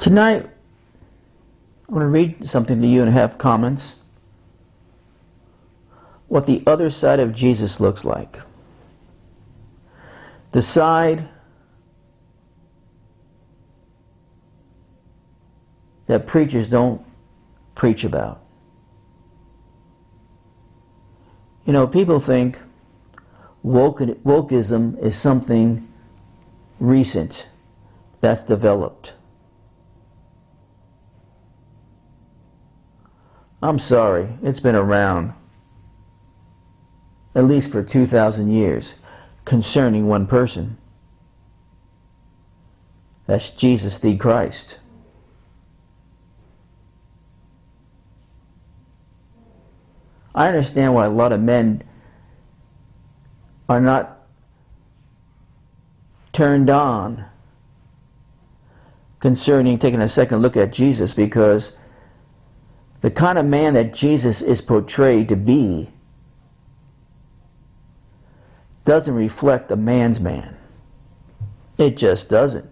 Tonight, I'm going to read something to you and have comments. What the other side of Jesus looks like. The side that preachers don't preach about. You know, people think wokeism is something recent that's developed. I'm sorry, it's been around at least for 2,000 years concerning one person. That's Jesus the Christ. I understand why a lot of men are not turned on concerning taking a second look at Jesus, because the kind of man that Jesus is portrayed to be doesn't reflect a man's man. It just doesn't.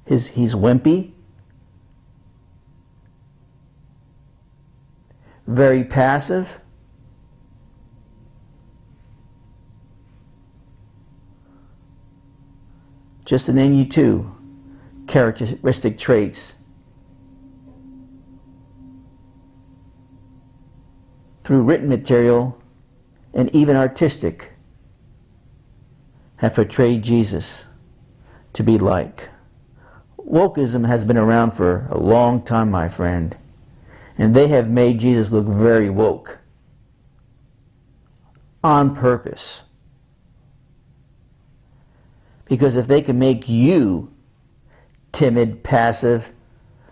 He's wimpy, very passive, just to name you two characteristic traits. Through written material and even artistic, have portrayed Jesus to be like. Wokeism has been around for a long time, my friend, and they have made Jesus look very woke on purpose. Because if they can make you timid, passive,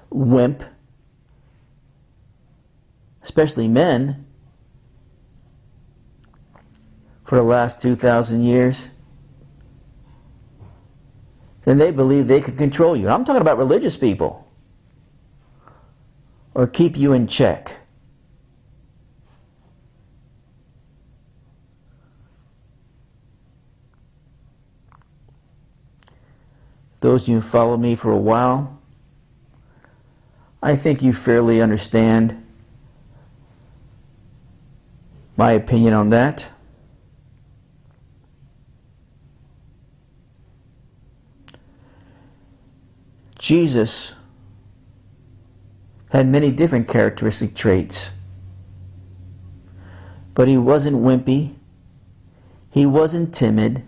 wimp, especially men, for the last 2,000 years, then they believe they can control you. I'm talking about religious people. Or keep you in check. Those of you who follow me for a while, I think you fairly understand my opinion on that. Jesus had many different characteristic traits, but he wasn't wimpy, he wasn't timid,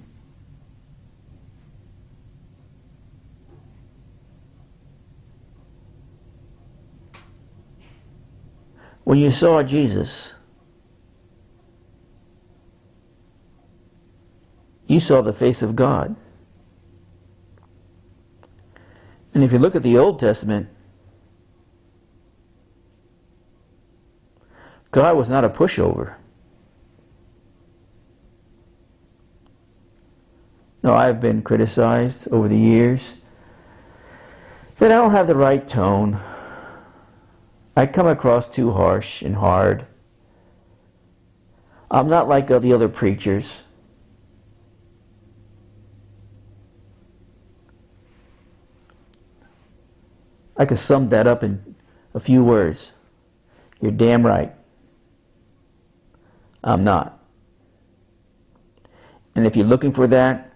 when you saw Jesus, you saw the face of God. And if you look at the Old Testament, God was not a pushover. No, I've been criticized over the years that I don't have the right tone. I come across too harsh and hard. I'm not like the other preachers. I could sum that up in a few words. You're damn right. I'm not. And if you're looking for that,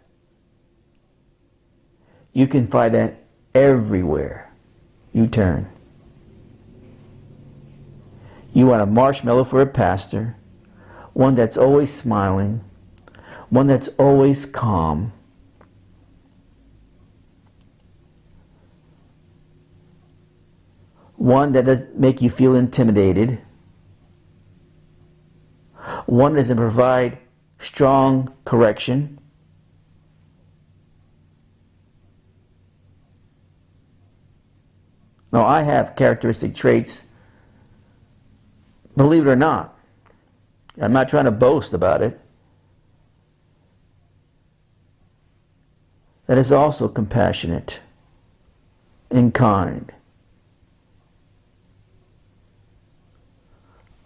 you can find that everywhere you turn. You want a marshmallow for a pastor, one that's always smiling, one that's always calm, one that doesn't make you feel intimidated, one that doesn't provide strong correction, now I have characteristic traits, believe it or not. I'm not trying to boast about it. That is also compassionate and kind.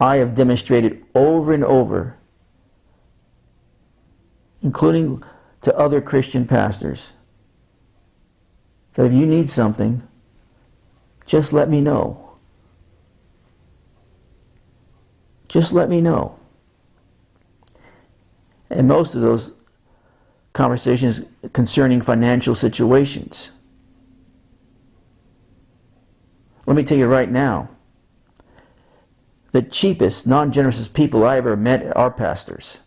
I have demonstrated over and over, including to other Christian pastors, that if you need something, just let me know. Just let me know. And most of those conversations concerning financial situations. Let me tell you right now, the cheapest, non-generous people I ever met are pastors.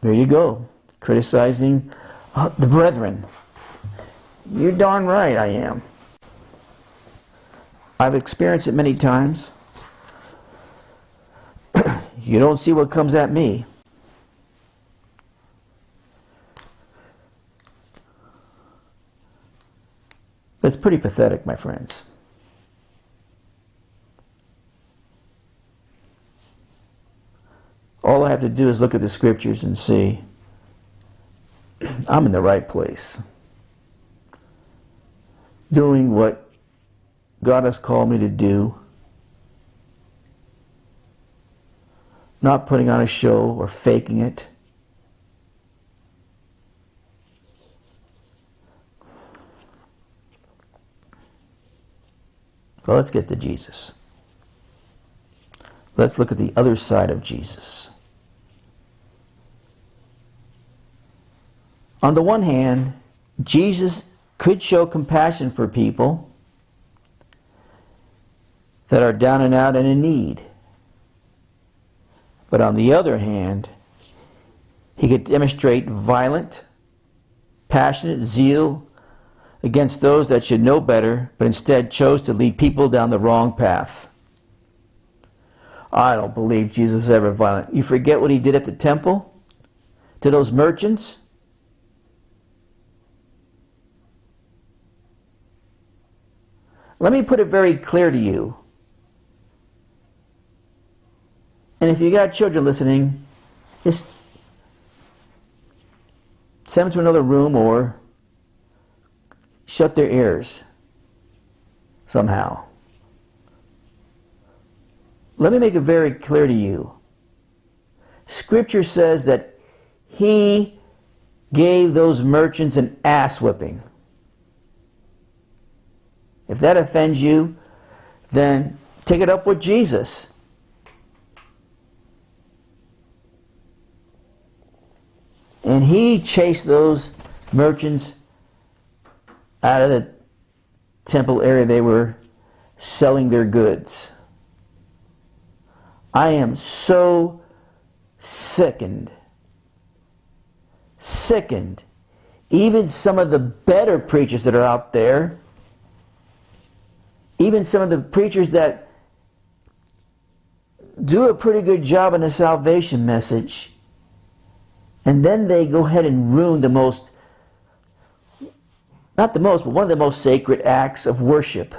There you go, criticizing the brethren. You're darn right I am. I've experienced it many times. You don't see what comes at me. It's pretty pathetic, my friends. All I have to do is look at the scriptures and see I'm in the right place, doing what God has called me to do, not putting on a show or faking it. Well, let's get to Jesus. Let's look at the other side of Jesus. On the one hand, Jesus could show compassion for people that are down and out and in need. But on the other hand, he could demonstrate violent, passionate zeal against those that should know better, but instead chose to lead people down the wrong path. I don't believe Jesus was ever violent. You forget what he did at the temple to those merchants? Let me put it very clear to you. And if you got children listening, just send them to another room or shut their ears somehow. Let me make it very clear to you. Scripture says that he gave those merchants an ass whipping. If that offends you, then take it up with Jesus. And he chased those merchants out of the temple area they were selling their goods. I am so sickened. Even some of the better preachers that are out there, even some of the preachers that do a pretty good job in the salvation message, and then they go ahead and ruin the most, not the most, but one of the most sacred acts of worship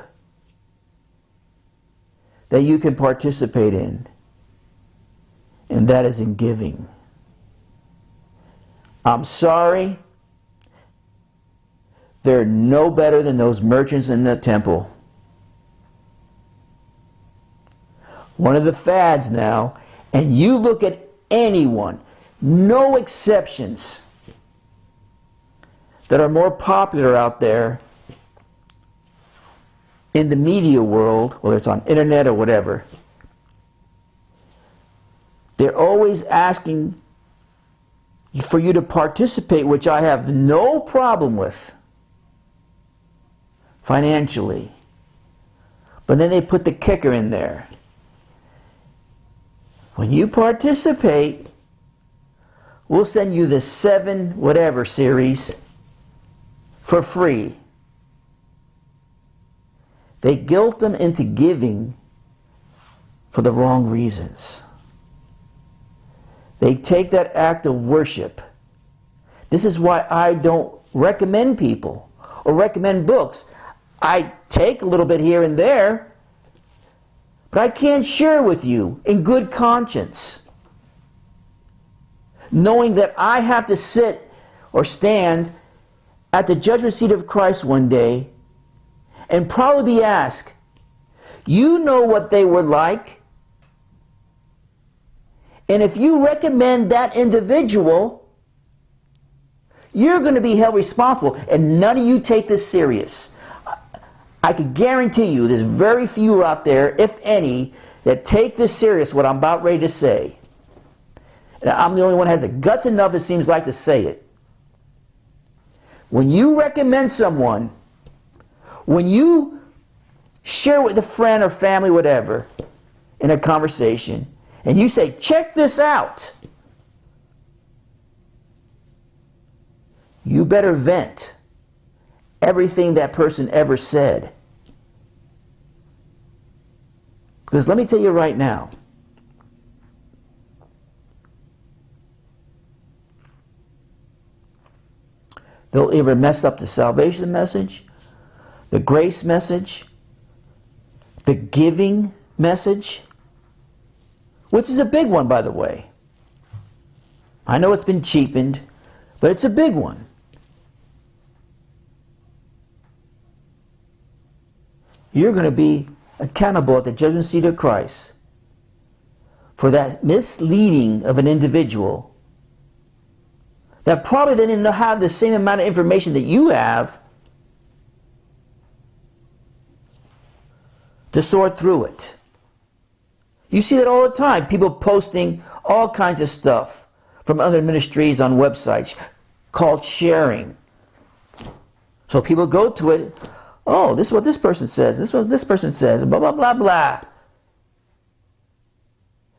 that you can participate in. And that is in giving. I'm sorry. They're no better than those merchants in the temple. One of the fads now, and you look at anyone, no exceptions, that are more popular out there in the media world, whether it's on internet or whatever, they're always asking for you to participate, which I have no problem with financially. But then they put the kicker in there. When you participate, we'll send you the 7 whatever series for free. They guilt them into giving for the wrong reasons. They take that act of worship. This is why I don't recommend people or recommend books. I take a little bit here and there, but I can't share with you in good conscience, knowing that I have to sit or stand at the judgment seat of Christ one day and probably be asked, you know what they were like? And if you recommend that individual you're going to be held responsible, and none of you take this serious. I can guarantee you there's very few out there, if any, that take this serious, what I'm about ready to say. And I'm the only one that has the guts enough, it seems like, to say it. When you recommend someone, when you share with a friend or family, whatever, in a conversation, and you say, check this out, you better vent everything that person ever said. Because let me tell you right now, they'll either mess up the salvation message, the grace message, the giving message, which is a big one, by the way. I know it's been cheapened, but it's a big one. You're going to be accountable at the judgment seat of Christ for that misleading of an individual that probably didn't have the same amount of information that you have to sort through it. You see that all the time. People posting all kinds of stuff from other ministries on websites called sharing. So people go to it, oh, this is what this person says, this is what this person says, blah, blah, blah, blah.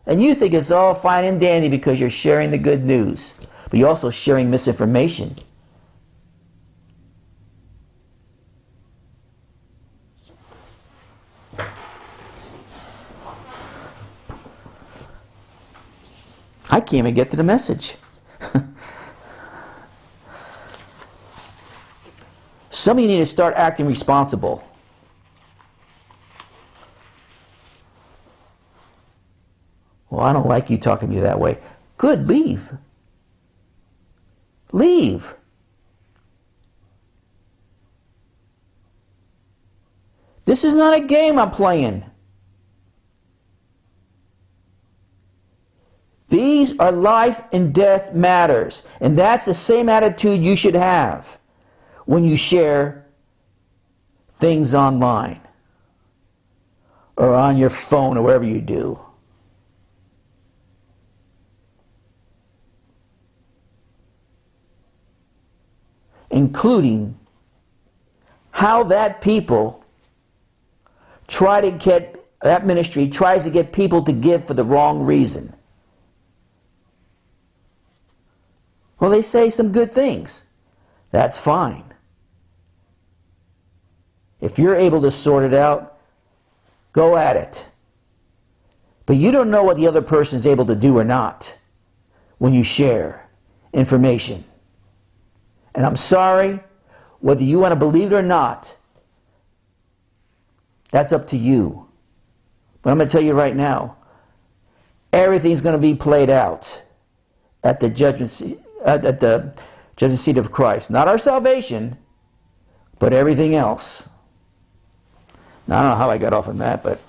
And you think it's all fine and dandy because you're sharing the good news. But you're also sharing misinformation. I can't even get to the message. Some of you need to start acting responsible. Well, I don't like you talking to me that way. Good, leave. Leave. This is not a game I'm playing. These are life and death matters. And that's the same attitude you should have when you share things online or on your phone or wherever you do. Including how that people try to get, that ministry tries to get people to give for the wrong reason. Well, they say some good things. That's fine. If you're able to sort it out, go at it. But you don't know what the other person is able to do or not when you share information. And I'm sorry, whether you want to believe it or not, that's up to you. But I'm going to tell you right now, everything's going to be played out at the judgment seat of Christ. Not our salvation, but everything else. Now, I don't know how I got off on that, but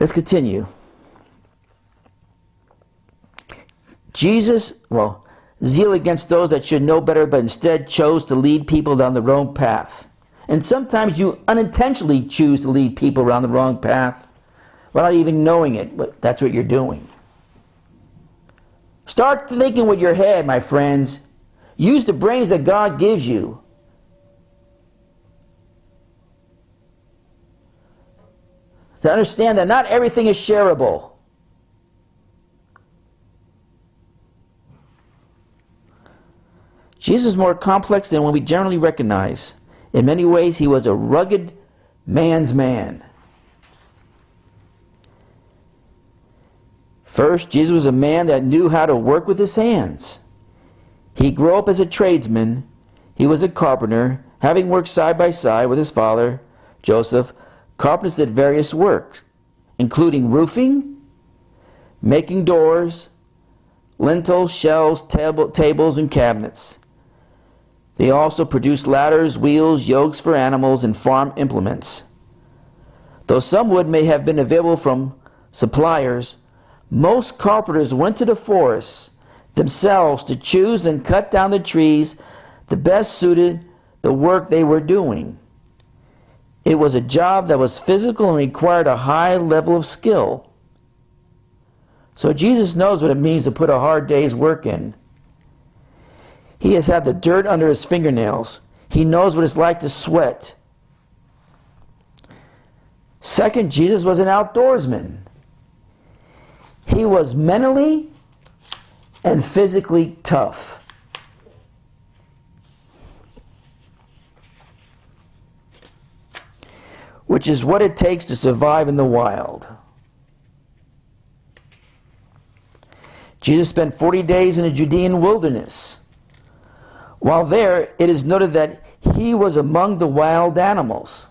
let's continue. Jesus, zeal against those that should know better, but instead chose to lead people down the wrong path. And sometimes you unintentionally choose to lead people around the wrong path without even knowing it, but that's what you're doing. Start thinking with your head, my friends. Use the brains that God gives you. To understand that not everything is shareable. Jesus is more complex than what we generally recognize. In many ways, he was a rugged man's man. First, Jesus was a man that knew how to work with his hands. He grew up as a tradesman. He was a carpenter. Having worked side by side with his father, Joseph, carpenters did various work, including roofing, making doors, lintels, shelves, tables, and cabinets. They also produced ladders, wheels, yokes for animals, and farm implements. Though some wood may have been available from suppliers, most carpenters went to the forests, themselves to choose and cut down the trees the best suited the work they were doing. It was a job that was physical and required a high level of skill. So Jesus knows what it means to put a hard day's work in. He has had the dirt under his fingernails. He knows what it's like to sweat. Second, Jesus was an outdoorsman. He was mentally and physically tough. Which is what it takes to survive in the wild. Jesus spent 40 days in the Judean wilderness. While there, it is noted that he was among the wild animals.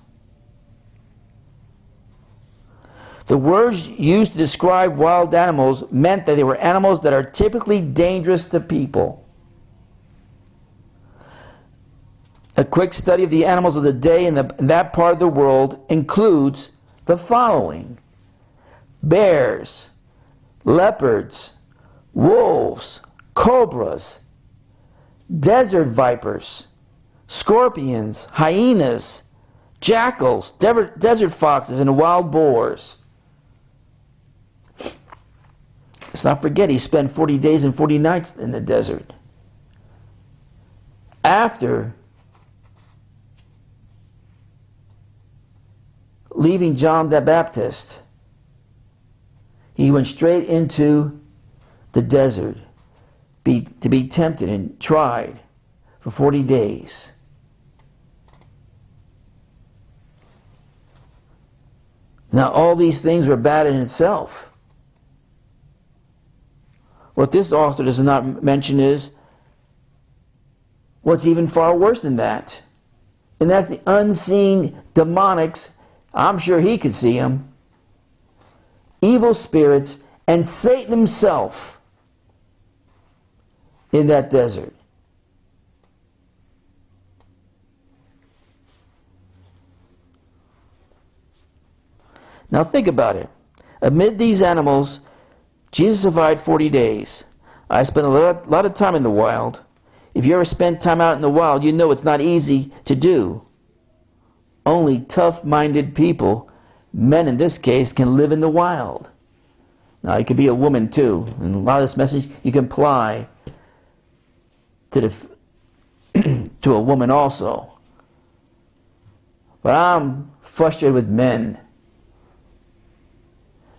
The words used to describe wild animals meant that they were animals that are typically dangerous to people. A quick study of the animals of the day in that part of the world includes the following: bears, leopards, wolves, cobras, desert vipers, scorpions, hyenas, jackals, desert foxes, and wild boars. Let's not forget he spent 40 days and 40 nights in the desert. After leaving John the Baptist, he went straight into the desert to be tempted and tried for 40 days. Now, all these things were bad in itself. What this author does not mention is what's even far worse than that. And that's the unseen demonics. I'm sure he could see them. Evil spirits and Satan himself in that desert. Now think about it. Amid these animals, Jesus survived 40 days. I spent a lot of time in the wild. If you ever spent time out in the wild, you know it's not easy to do. Only tough-minded people, men in this case, can live in the wild. Now, it could be a woman too. And a lot of this message you can apply to to a woman also. But I'm frustrated with men.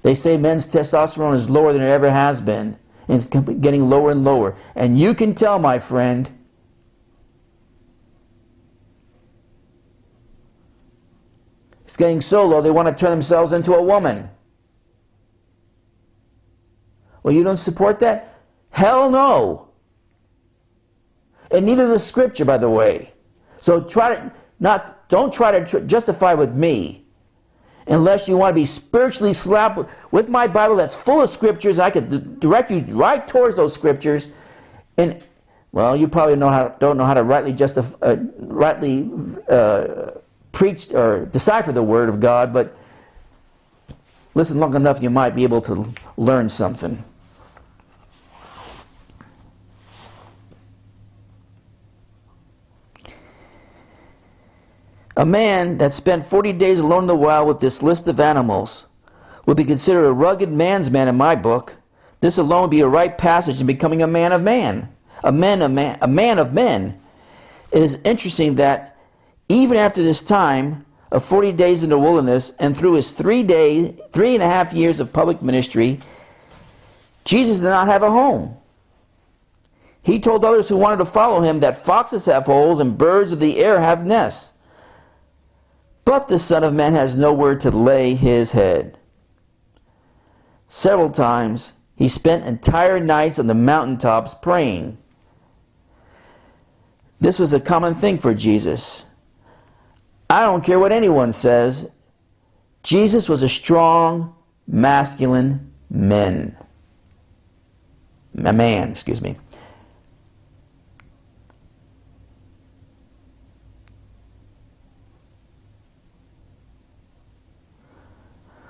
They say men's testosterone is lower than it ever has been. And it's getting lower and lower. And you can tell, my friend, it's getting so low they want to turn themselves into a woman. Well, you don't support that? Hell no. And neither does Scripture, by the way. So don't try to justify with me. Unless you want to be spiritually slapped with my Bible that's full of scriptures. I could direct you right towards those scriptures. And, well, you probably don't know how to rightly preach or decipher the Word of God, but listen long enough, you might be able to learn something. A man that spent 40 days alone in the wild with this list of animals would be considered a rugged man's man in my book. This alone would be a right passage in becoming a man of man. A man of men. It is interesting that even after this time of 40 days in the wilderness and through his 3.5 years of public ministry, Jesus did not have a home. He told others who wanted to follow him that foxes have holes and birds of the air have nests. But the Son of Man has nowhere to lay his head. Several times he spent entire nights on the mountaintops praying. This was a common thing for Jesus. I don't care what anyone says. Jesus was a strong, masculine man.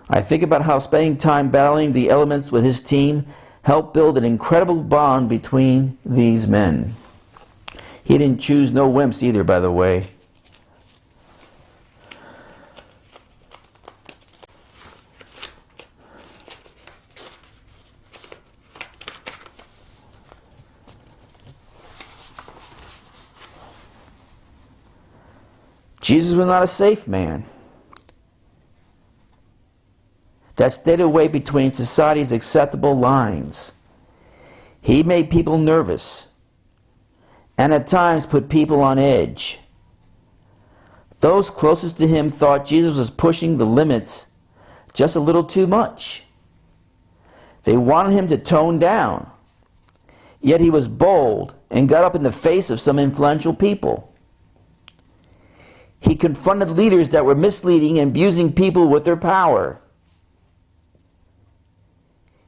I think about how spending time battling the elements with his team helped build an incredible bond between these men. He didn't choose no wimps either, by the way. Jesus was not a safe man that stayed away between society's acceptable lines. He made people nervous and at times put people on edge. Those closest to him thought Jesus was pushing the limits just a little too much. They wanted him to tone down. Yet he was bold and got up in the face of some influential people. He confronted leaders that were misleading and abusing people with their power.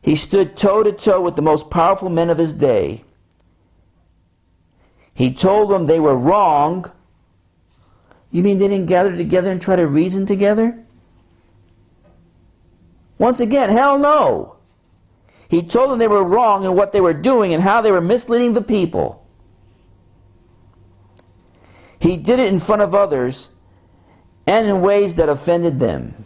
He stood toe-to-toe with the most powerful men of his day. He told them they were wrong. You mean they didn't gather together and try to reason together? Once again, hell no. He told them they were wrong in what they were doing and how they were misleading the people. He did it in front of others and in ways that offended them.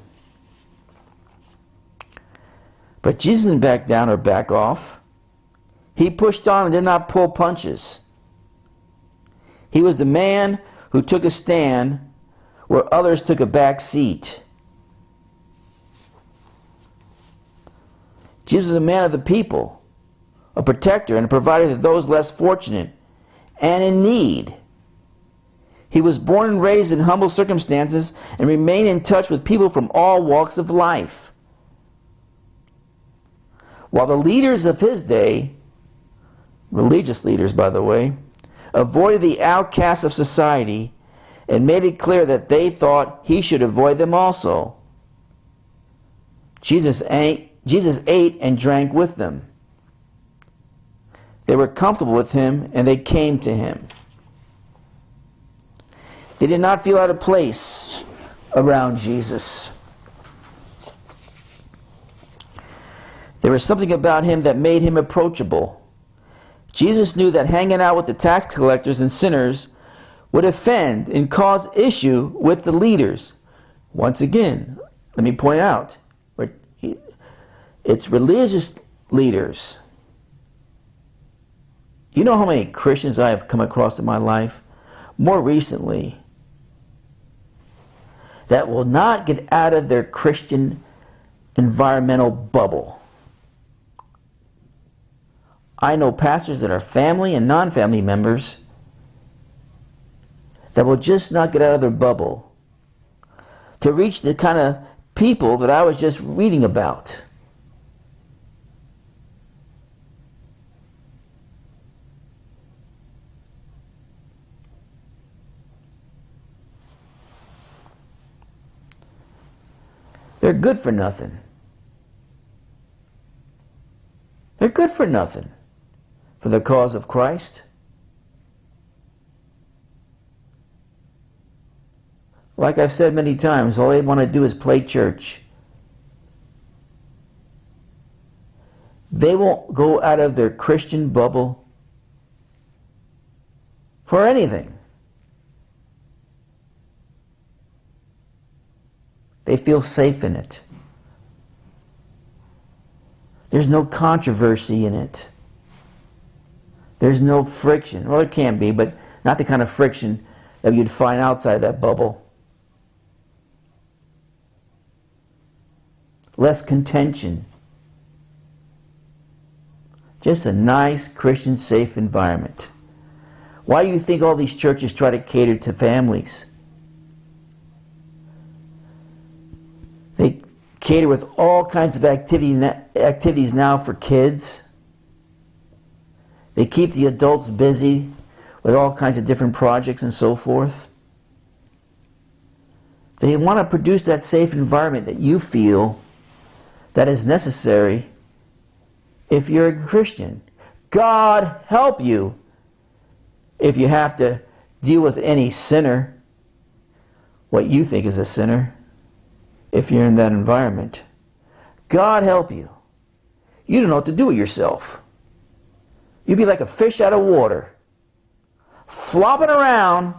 But Jesus didn't back down or back off. He pushed on and did not pull punches. He was the man who took a stand where others took a back seat. Jesus was a man of the people, a protector and a provider to those less fortunate and in need. He was born and raised in humble circumstances and remained in touch with people from all walks of life. While the leaders of his day, religious leaders by the way, avoided the outcasts of society and made it clear that they thought he should avoid them also. Jesus ate and drank with them. They were comfortable with him and they came to him. They did not feel out of place around Jesus. There was something about him that made him approachable. Jesus knew that hanging out with the tax collectors and sinners would offend and cause issue with the leaders. Once again, let me point out, it's religious leaders. You know how many Christians I have come across in my life, more recently, that will not get out of their Christian environmental bubble. I know pastors that are family and non-family members that will just not get out of their bubble to reach the kind of people that I was just reading about. They're good for nothing. They're good for nothing for the cause of Christ. Like I've said many times, all they want to do is play church. They won't go out of their Christian bubble for anything. They feel safe in it. There's no controversy in it. There's no friction. Well, there can be, but not the kind of friction that you'd find outside that bubble. Less contention. Just a nice Christian safe environment. Why do you think all these churches try to cater to families? They cater with all kinds of activities now for kids. They keep the adults busy with all kinds of different projects and so forth. They want to produce that safe environment that you feel that is necessary if you're a Christian. God help you if you have to deal with any sinner, what you think is a sinner, if you're in that environment. God help you. you don't know what to do with yourself. You'd be like a fish out of water, flopping around,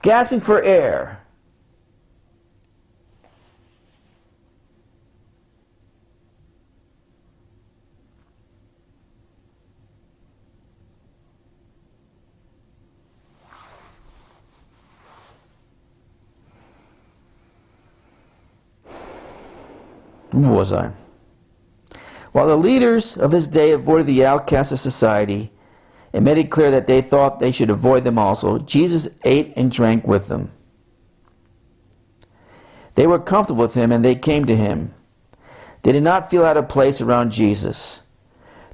gasping for air. Where was I? While the leaders of his day avoided the outcasts of society and made it clear that they thought they should avoid them also, Jesus ate and drank with them. They were comfortable with him and they came to him. They did not feel out of place around Jesus.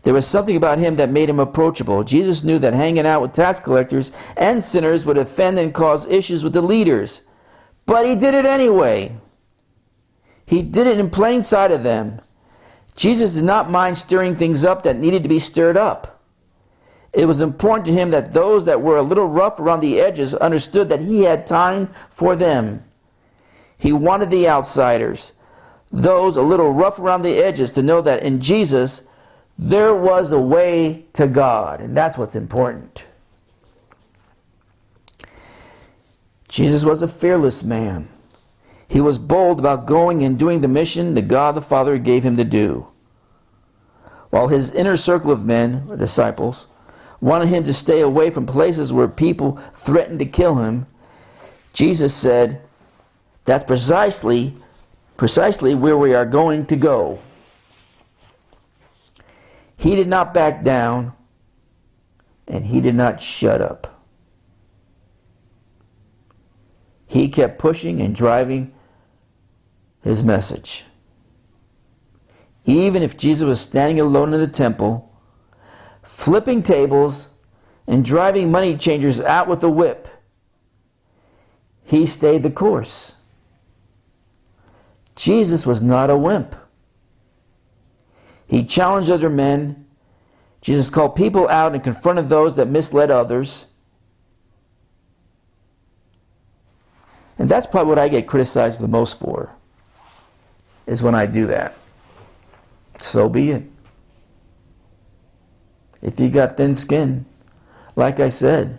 There was something about him that made him approachable. Jesus knew that hanging out with tax collectors and sinners would offend and cause issues with the leaders. But he did it anyway. He did it in plain sight of them. Jesus did not mind stirring things up that needed to be stirred up. It was important to him that those that were a little rough around the edges understood that he had time for them. He wanted the outsiders, those a little rough around the edges, to know that in Jesus there was a way to God. And that's what's important. Jesus was a fearless man. He was bold about going and doing the mission that God the Father gave him to do. While his inner circle of men, or disciples, wanted him to stay away from places where people threatened to kill him, Jesus said, that's precisely where we are going to go. He did not back down, and he did not shut up. He kept pushing and driving his message. Even if Jesus was standing alone in the temple, flipping tables and driving money changers out with a whip, he stayed the course. Jesus was not a wimp. He challenged other men. Jesus called people out and confronted those that misled others. And that's probably what I get criticized the most for, is when I do that. So be it. If you got thin skin, like I said,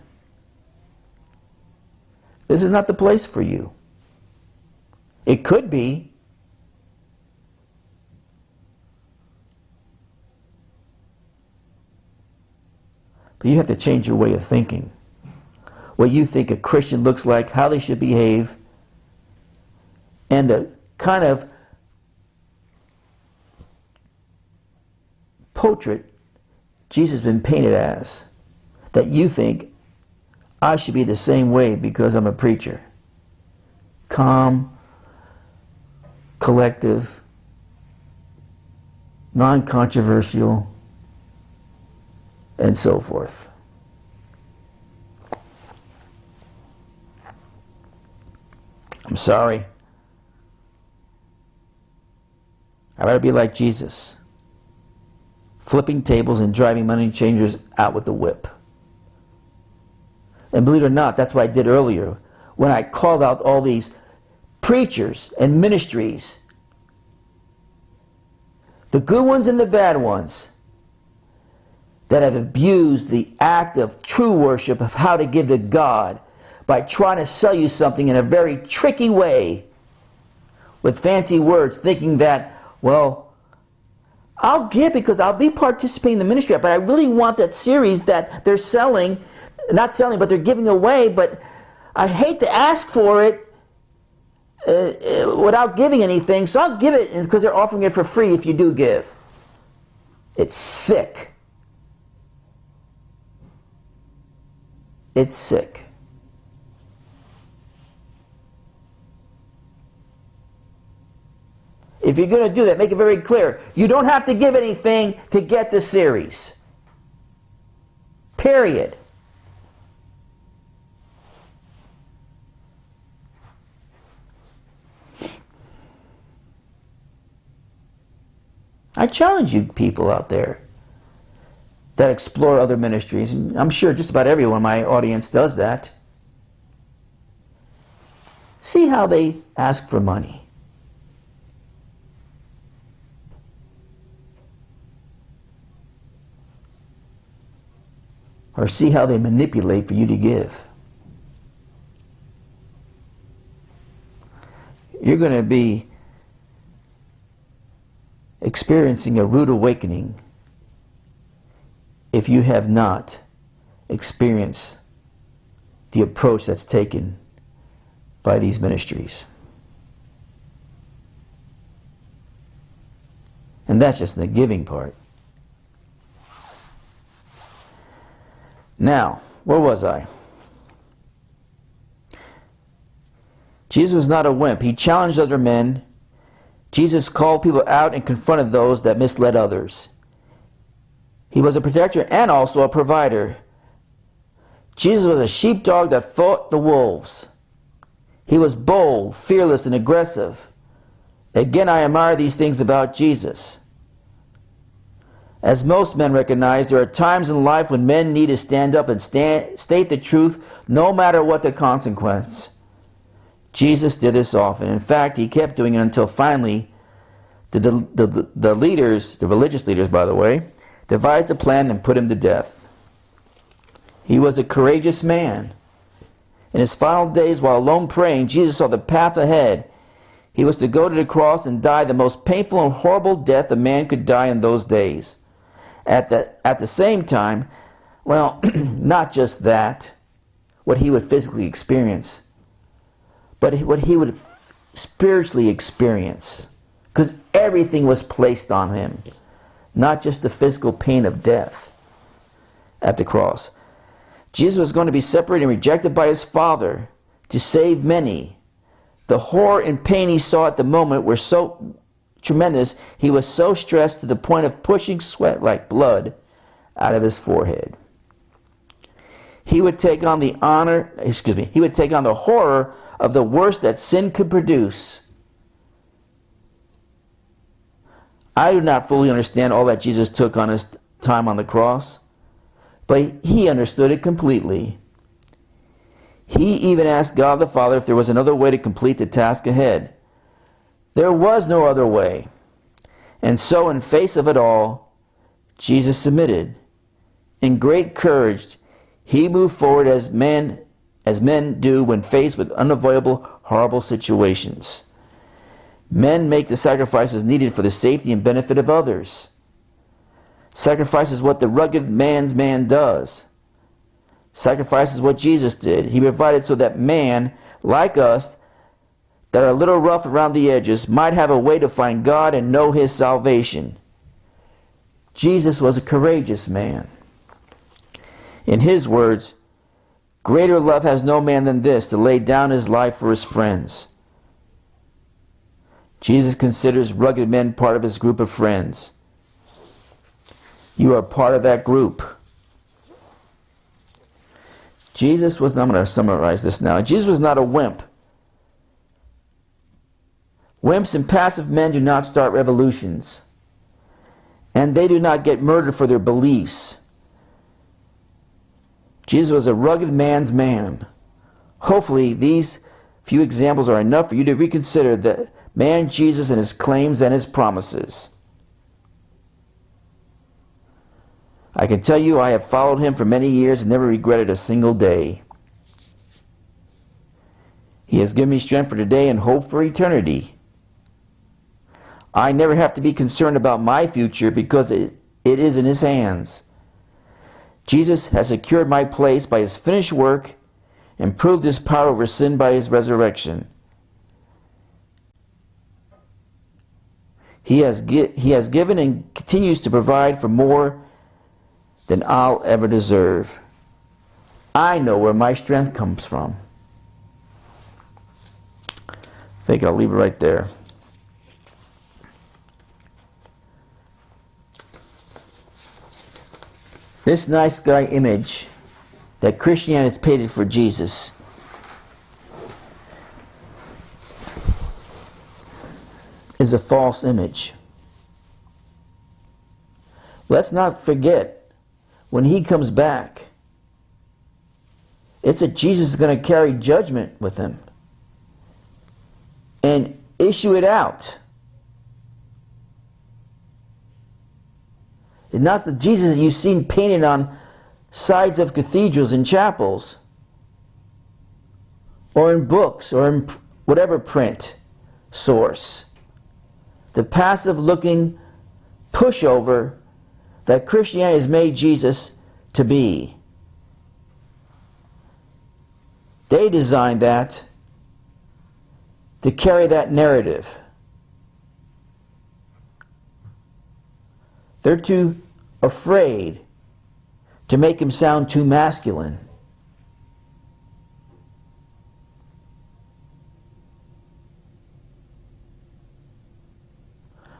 this is not the place for you. It could be. But you have to change your way of thinking. What you think a Christian looks like, how they should behave, and the kind of portrait Jesus has been painted as, that you think I should be the same way because I'm a preacher. Calm, collective, non-controversial, and so forth. I'm sorry. I'd rather be like Jesus, flipping tables and driving money changers out with the whip. And believe it or not, that's what I did earlier when I called out all these preachers and ministries, the good ones and the bad ones, that have abused the act of true worship, of how to give to God, by trying to sell you something in a very tricky way with fancy words, thinking that, well, I'll give because I'll be participating in the ministry, but I really want that series that they're selling, not selling, but they're giving away, but I hate to ask for it without giving anything, so I'll give it because they're offering it for free if you do give. It's sick. It's sick. If you're going to do that, make it very clear. You don't have to give anything to get the series. Period. I challenge you people out there that explore other ministries, and I'm sure just about everyone in my audience does that. See how they ask for money. or see how they manipulate for you to give. You're going to be experiencing a rude awakening if you have not experienced the approach that's taken by these ministries. And that's just the giving part. Now, where was I? Jesus was not a wimp. He challenged other men. Jesus called people out and confronted those that misled others. He was a protector and also a provider. Jesus was a sheepdog that fought the wolves. He was bold, fearless, and aggressive. Again, I admire these things about Jesus. As most men recognize, there are times in life when men need to stand up and state the truth, no matter what the consequence. Jesus did this often. In fact, he kept doing it until finally the leaders, the religious leaders, by the way, devised a plan and put him to death. He was a courageous man. In his final days, while alone praying, Jesus saw the path ahead. He was to go to the cross and die the most painful and horrible death a man could die in those days. At the same time, well, not just that, what he would physically experience, but what he would spiritually experience, because everything was placed on him, not just the physical pain of death at the cross. Jesus was going to be separated and rejected by his Father to save many. The horror and pain he saw at the moment were so tremendous, he was so stressed to the point of pushing sweat like blood out of his forehead. He would take on the horror of the worst that sin could produce. I do not fully understand all that Jesus took on his time on the cross, but he understood it completely. He even asked God the Father if there was another way to complete the task ahead. There was no other way. And so, in face of it all, Jesus submitted. In great courage, he moved forward as men do when faced with unavoidable, horrible situations. Men make the sacrifices needed for the safety and benefit of others. Sacrifice is what the rugged man's man does. Sacrifice is what Jesus did. He provided so that man, like us, that are a little rough around the edges, might have a way to find God and know his salvation. Jesus was a courageous man. In his words, greater love has no man than this, to lay down his life for his friends. Jesus considers rugged men part of his group of friends. You are part of that group. Jesus was, I'm going to summarize this now. Jesus was not a wimp. Wimps and passive men do not start revolutions. And they do not get murdered for their beliefs. Jesus was a rugged man's man. Hopefully these few examples are enough for you to reconsider the man Jesus and his claims and his promises. I can tell you I have followed him for many years and never regretted a single day. He has given me strength for today and hope for eternity. I never have to be concerned about my future because it is in his hands. Jesus has secured my place by his finished work and proved his power over sin by his resurrection. He has given and continues to provide for more than I'll ever deserve. I know where my strength comes from. I think I'll leave it right there. This nice guy image that Christianity has painted for Jesus is a false image. Let's not forget, when he comes back, it's that Jesus is going to carry judgment with him and issue it out. Not the Jesus that you've seen painted on sides of cathedrals and chapels, or in books, or in whatever print source. The passive looking pushover that Christianity has made Jesus to be. They designed that to carry that narrative. They're too afraid to make him sound too masculine.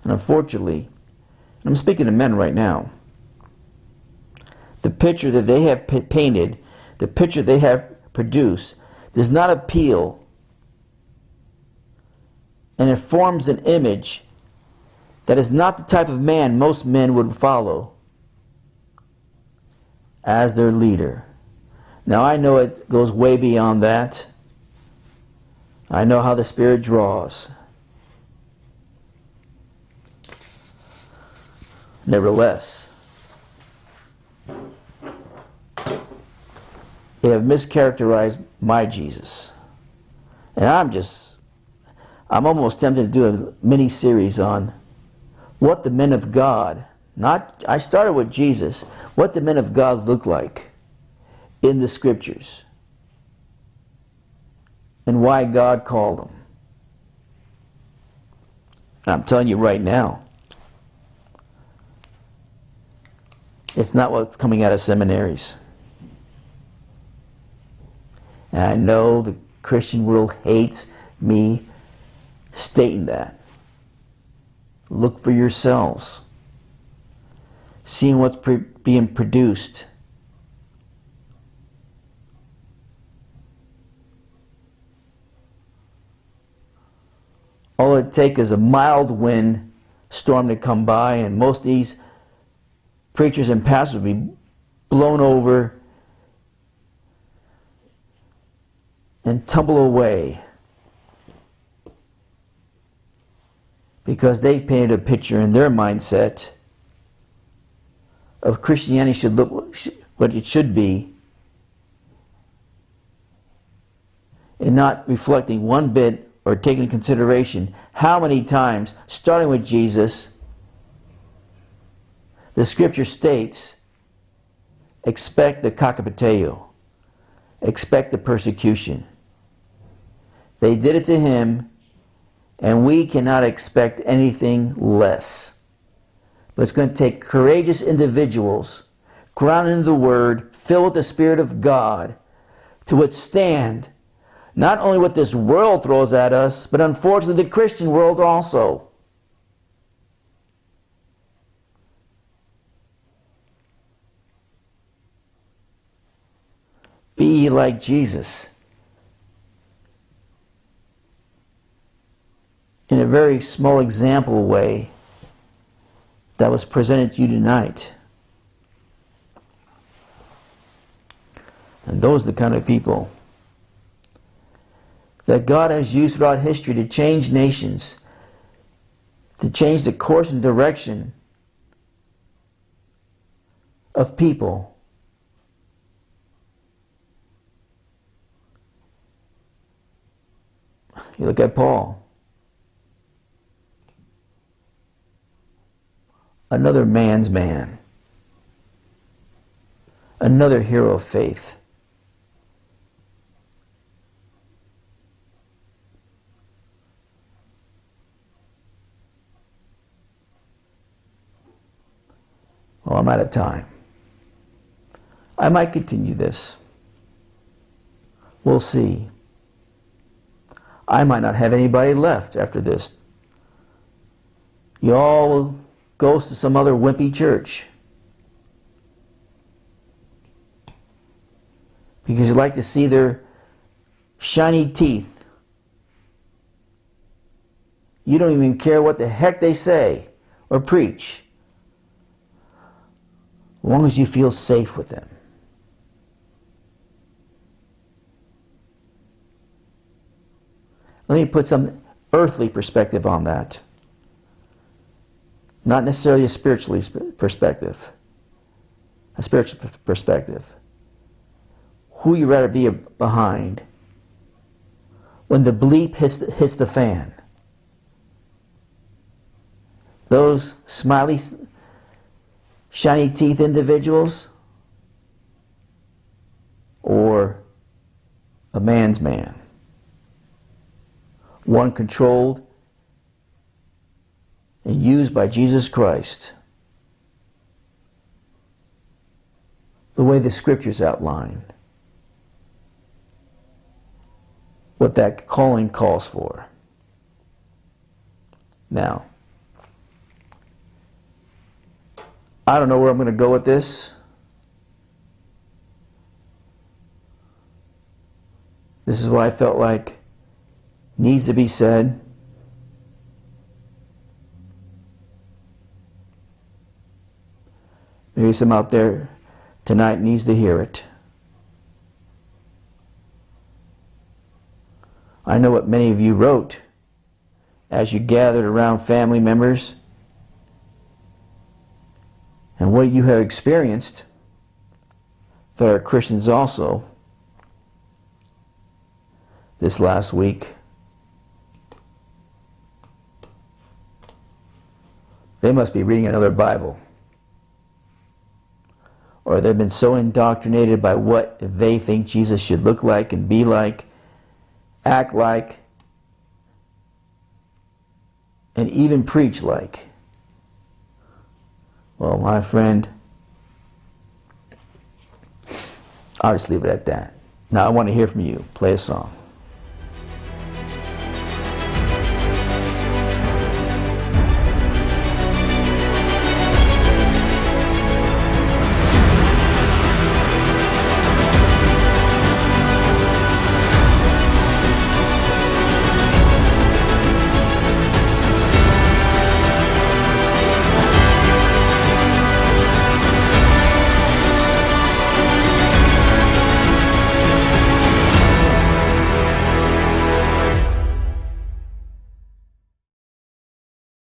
And unfortunately, I'm speaking to men right now, the picture that they have painted, the picture they have produced, does not appeal, and it forms an image that is not the type of man most men would follow as their leader. Now I know it goes way beyond that. I know how the Spirit draws. Nevertheless, they have mischaracterized my Jesus. And I'm almost tempted to do a mini-series on what the men of God, I started with Jesus, what the men of God look like in the Scriptures, and why God called them. I'm telling you right now, it's not what's coming out of seminaries. And I know the Christian world hates me stating that. Look for yourselves. Seeing what's being produced. All it takes is a mild wind storm to come by, and most of these preachers and pastors will be blown over and tumble away because they've painted a picture in their mindset of Christianity should look what it should be, and not reflecting one bit or taking into consideration how many times, starting with Jesus, the Scripture states, expect the kakapateo, expect the persecution. They did it to him, and we cannot expect anything less. But it's going to take courageous individuals, grounded in the Word, filled with the Spirit of God, to withstand not only what this world throws at us, but unfortunately the Christian world also. Be ye like Jesus. In a very small example way that was presented to you tonight. And those are the kind of people that God has used throughout history to change nations, to change the course and direction of people. You look at Paul. Another man's man. Another hero of faith. Well, I'm out of time. I might continue this. We'll see. I might not have anybody left after this. You all will go to some other wimpy church because you like to see their shiny teeth. You don't even care what the heck they say or preach, as long as you feel safe with them. Let me put some earthly perspective on that. Not necessarily a spiritual perspective. a spiritual perspective. Who you rather be behind when the bleep hits the fan? Those smiley, shiny teeth individuals, or a man's man? One controlled and used by Jesus Christ, the way the scriptures outline what that calling calls for. Now, I don't know where I'm going to go with this. This is what I felt like needs to be said. Maybe some out there tonight needs to hear it. I know what many of you wrote as you gathered around family members and what you have experienced that are Christians also this last week. They must be reading another Bible, or they've been so indoctrinated by what they think Jesus should look like and be like, act like, and even preach like. Well, my friend, I'll just leave it at that. Now I want to hear from you. Play a song.